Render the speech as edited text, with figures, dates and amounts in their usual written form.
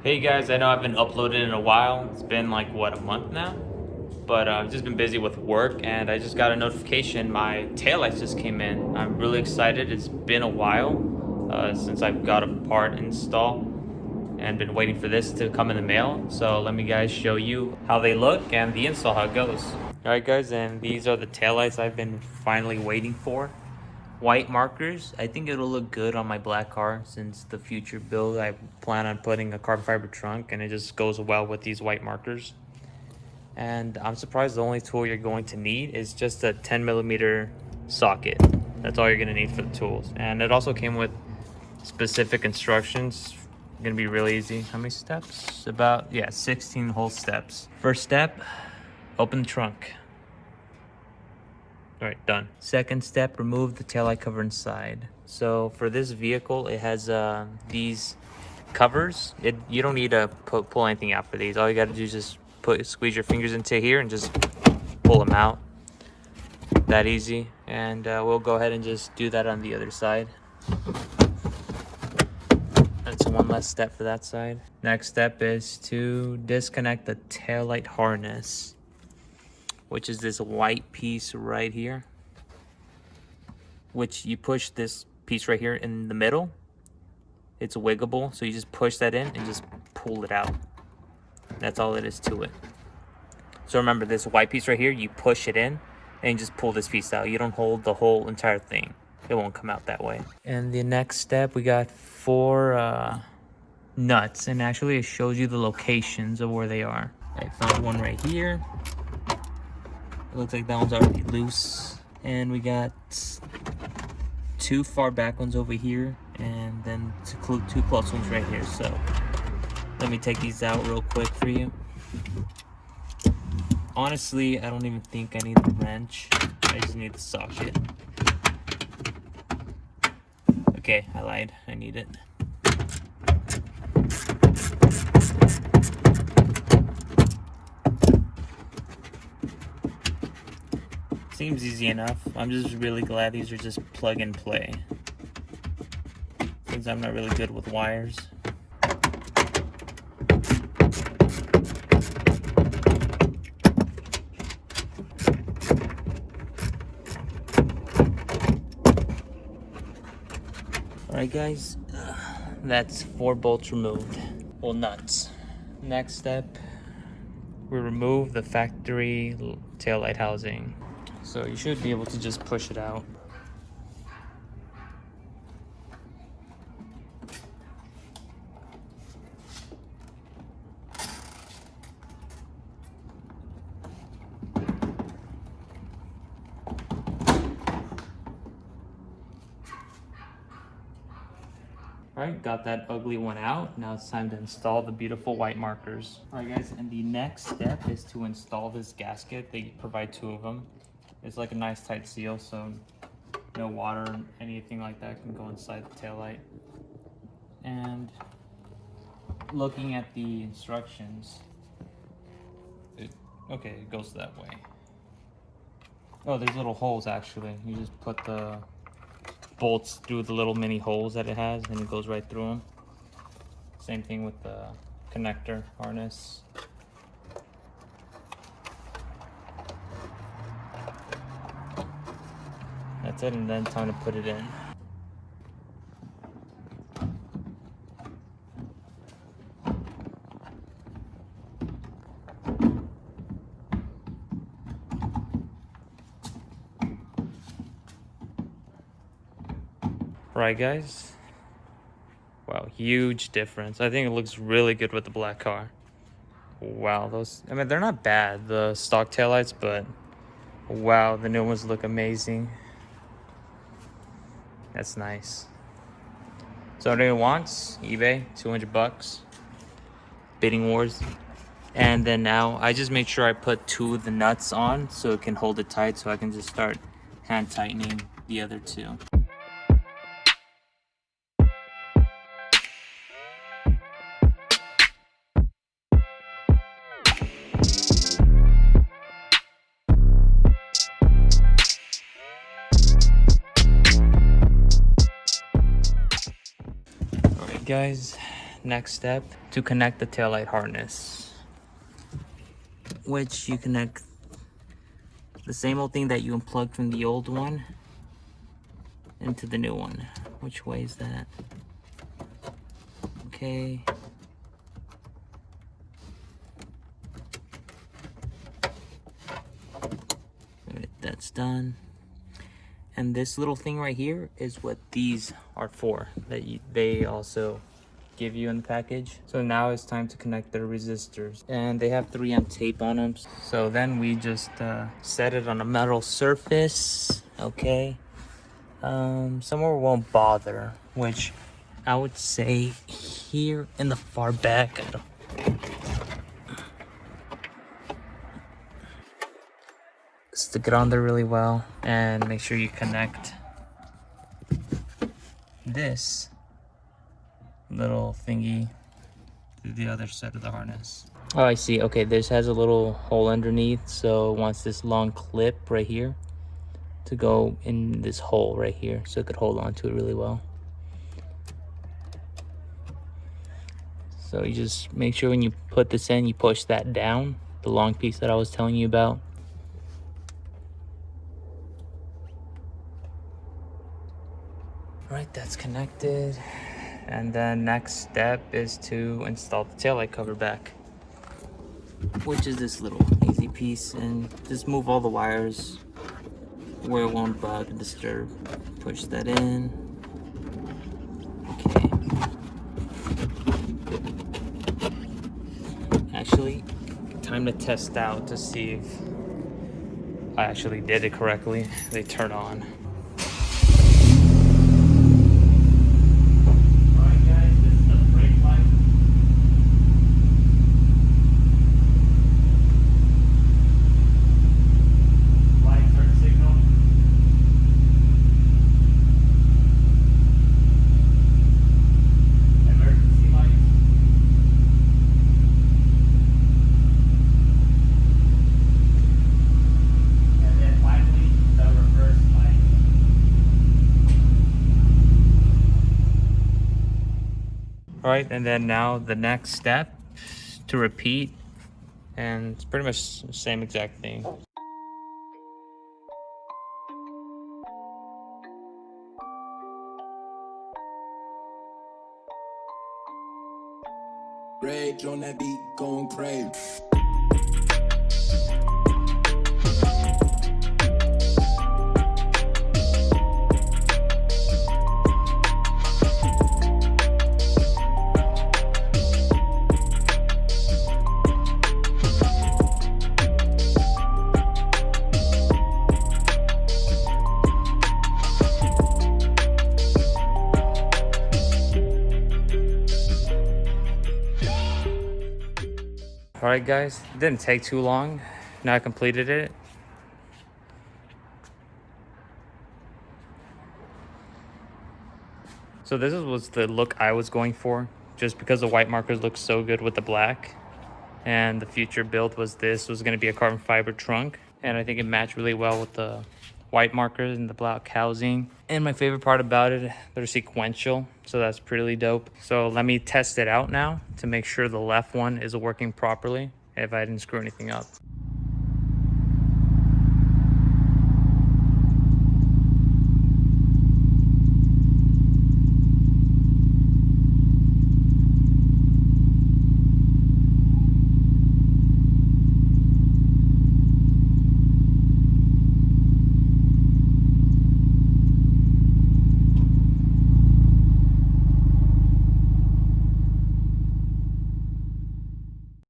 Hey guys, I know I haven't uploaded in a while. It's been like, what, a month now? But I've just been busy with work and I just got a notification. My taillights just came in. I'm really excited. It's been a while since I've got a part installed and been waiting for this to come in the mail. So let me guys show you how they look and the install, how it goes. Alright guys, and these are the taillights I've been finally waiting for. White markers. I think it'll look good on my black car since the future build I plan on putting a carbon fiber trunk and it just goes well with these white markers. And I'm surprised the only tool you're going to need is just a 10mm socket. That's all you're going to need for the tools. And it also came with specific instructions. Gonna be really easy. How many steps? About, yeah, 16 whole steps. First step, open the trunk. All right, done. Second step, remove the taillight cover inside. So for this vehicle, it has these covers. You don't need to pull anything out for these. All you got to do is just squeeze your fingers into here and just pull them out. That easy. And we'll go ahead and just do that on the other side. That's one less step for that side. Next step is to disconnect the taillight harness, which is this white piece right here, which you push this piece right here in the middle. It's wiggable, so you just push that in and just pull it out. That's all it is to it. So remember, this white piece right here, you push it in and you just pull this piece out. You don't hold the whole entire thing. It won't come out that way. And the next step, we got 4 nuts, and actually it shows you the locations of where they are. I found one right here. It looks like that one's already loose. And we got 2 far back ones over here, and then 2 close ones right here. So let me take these out real quick for you. Honestly, I don't even think I need the wrench. I just need the socket. Okay, I lied. I need it. Seems easy enough. I'm just really glad these are just plug and play, since I'm not really good with wires. Alright guys, that's 4 bolts removed. Well, nuts. Next step, we remove the factory taillight housing. So you should be able to just push it out. Alright, got that ugly one out. Now it's time to install the beautiful white markers. Alright guys, and the next step is to install this gasket. They provide 2 of them. It's like a nice tight seal, so no water or anything like that can go inside the taillight. And looking at the instructions, okay, it goes that way. Oh, there's little holes actually. You just put the bolts through the little mini holes that it has and it goes right through them. Same thing with the connector harness. That's it, and then time to put it in. Right guys, wow, huge difference. I think it looks really good with the black car. Wow, those, I mean, they're not bad, the stock taillights, but wow, the new ones look amazing. That's nice. So what anyone wants, eBay, 200 bucks, bidding wars. And then now I just make sure I put 2 of the nuts on so it can hold it tight, so I can just start hand tightening the other 2. Alright guys, next step, to connect the taillight harness, which you connect the same old thing that you unplugged from the old one into the new one. Which way is that? Okay. Alright, that's done. And this little thing right here is what these are for, that they also give you in the package. So now it's time to connect the resistors, and they have 3M tape on them. So then we just set it on a metal surface. Okay. Somewhere it won't bother, which I would say here in the far back. Stick it on there really well, and make sure you connect this little thingy to the other side of the harness. Oh, I see. Okay, this has a little hole underneath, so it wants this long clip right here to go in this hole right here, so it could hold on to it really well. So you just make sure when you put this in, you push that down, the long piece that I was telling you about. Right, that's connected. And then next step is to install the taillight cover back, which is this little easy piece, and just move all the wires where it won't bug and disturb. Push that in. Okay. Actually, time to test out to see if I actually did it correctly. They turn on. All right, and then now the next step to repeat, and it's pretty much the same exact thing. Rage on that beat, going crazy. All right, guys, it didn't take too long. Now I completed it. So this was the look I was going for, just because the white markers look so good with the black. And the future build was going to be a carbon fiber trunk. And I think it matched really well with the white markers and the black housing. And my favorite part about it, they're sequential, so that's pretty dope. So let me test it out now to make sure the left one is working properly if I didn't screw anything up.